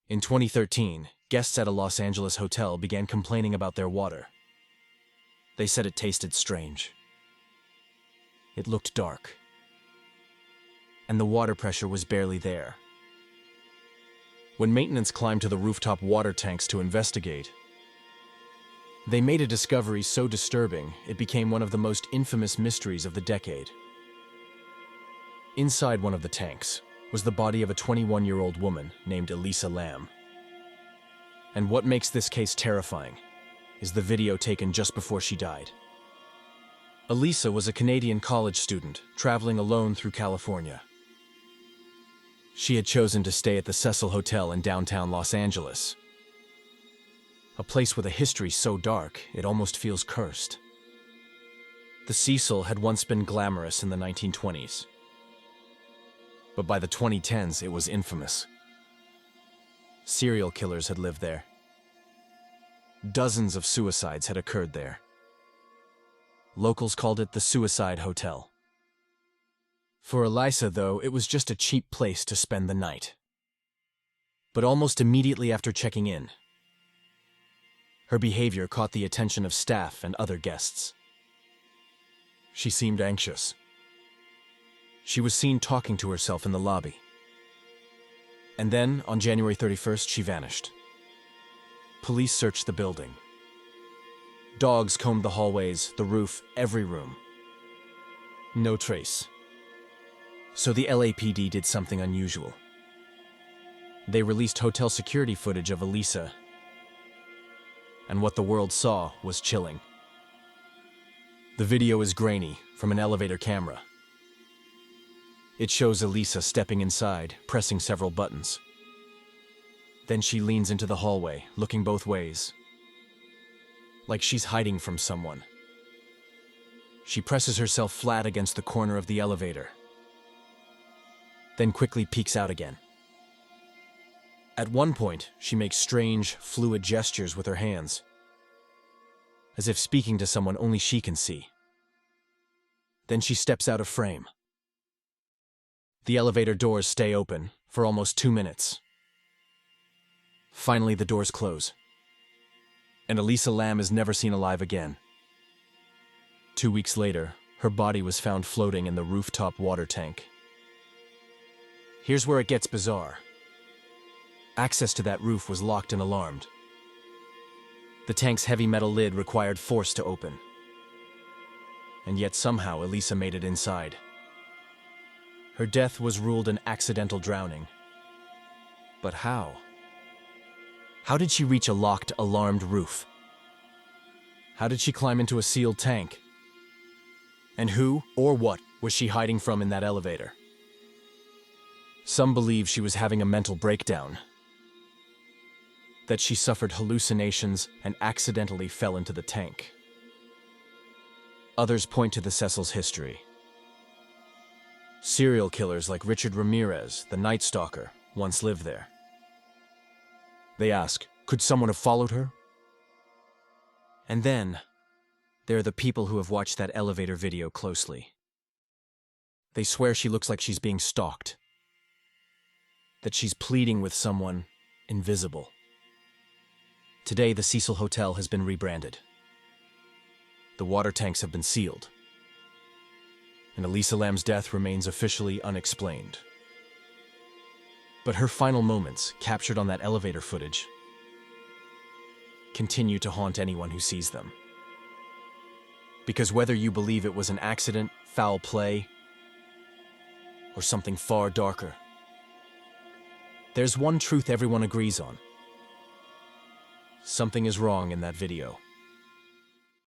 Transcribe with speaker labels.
Speaker 1: In 2013, guests at a Los Angeles hotel began complaining about their water. They said it tasted strange. It looked dark. And the water pressure was barely there. When maintenance climbed to the rooftop water tanks to investigate, they made a discovery so disturbing it became one of the most infamous mysteries of the decade. Inside one of the tanks was the body of a 21-year-old woman named Elisa Lam. And what makes this case terrifying is the video taken just before she died. Elisa was a Canadian college student traveling alone through California. She had chosen to stay at the Cecil Hotel in downtown Los Angeles, a place with a history so dark it almost feels cursed. The Cecil had once been glamorous in the 1920s, but by the 2010s it was infamous. Serial killers had lived there. Dozens of suicides had occurred there. Locals called it the Suicide Hotel. For Elisa, though, it was just a cheap place to spend the night. But almost immediately after checking in, her behavior caught the attention of staff and other guests. She seemed anxious. She was seen talking to herself in the lobby. And then, on January 31st, she vanished. Police searched the building. Dogs combed the hallways, the roof, every room. No trace. So the LAPD did something unusual. They released hotel security footage of Elisa, and what the world saw was chilling. The video is grainy from an elevator camera. It shows Elisa stepping inside, pressing several buttons. Then she leans into the hallway, looking both ways, like she's hiding from someone. She presses herself flat against the corner of the elevator, then quickly peeks out again. At one point, she makes strange, fluid gestures with her hands, as if speaking to someone only she can see. Then she steps out of frame. The elevator doors stay open for almost 2 minutes. Finally, the doors close, and Elisa Lam is never seen alive again. 2 weeks later, her body was found floating in the rooftop water tank. Here's where it gets bizarre. Access to that roof was locked and alarmed. The tank's heavy metal lid required force to open. And yet somehow Elisa made it inside. Her death was ruled an accidental drowning. But how? How did she reach a locked, alarmed roof? How did she climb into a sealed tank? And who, or what, was she hiding from in that elevator? Some believe she was having a mental breakdown, that she suffered hallucinations and accidentally fell into the tank. Others point to the Cecil's history. Serial killers like Richard Ramirez, the Night Stalker, once lived there. They ask, could someone have followed her? And then, there are the people who have watched that elevator video closely. They swear she looks like she's being stalked, that she's pleading with someone invisible. Today, the Cecil Hotel has been rebranded. The water tanks have been sealed, and Elisa Lam's death remains officially unexplained. But her final moments, captured on that elevator footage, continue to haunt anyone who sees them. Because whether you believe it was an accident, foul play, or something far darker, there's one truth everyone agrees on. Something is wrong in that video.